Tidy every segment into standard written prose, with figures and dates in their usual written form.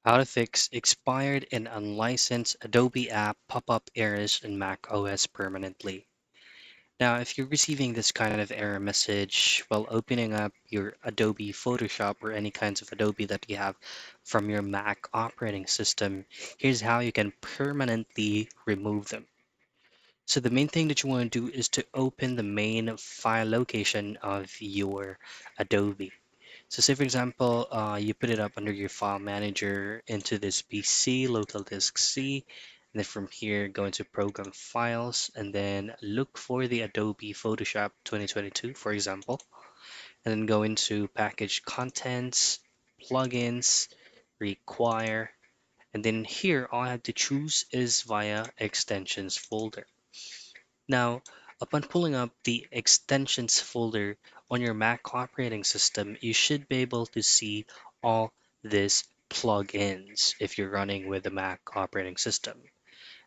How to fix expired and unlicensed Adobe app pop-up errors in Mac OS permanently. Now, if you're receiving this kind of error message while opening up your Adobe Photoshop or any kinds of Adobe that you have from your Mac operating system, here's how you can permanently remove them. So the main thing that you want to do is to open the main file location of your Adobe. So say for example, you put it up under your file manager into this PC, local disk C, and then from here go into program files and then look for the Adobe Photoshop 2022, for example, and then go into package contents, plugins, require, and then here all I have to choose is via extensions folder. Now, upon pulling up the extensions folder on your Mac operating system, you should be able to see all these plugins if you're running with the Mac operating system.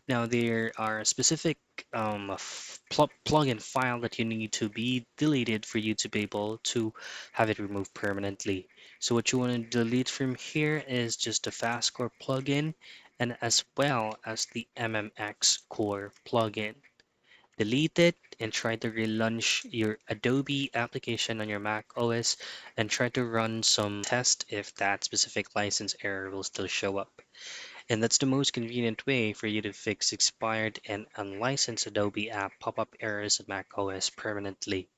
Now, there are specific plugin file that you need to be deleted for you to be able to have it removed permanently. So what you want to delete from here is just the fastcore plugin and as well as the MMX core plugin. Delete it and try to relaunch your Adobe application on your Mac OS and try to run some test if that specific license error will still show up. And that's the most convenient way for you to fix expired and unlicensed Adobe app pop-up errors in Mac OS permanently.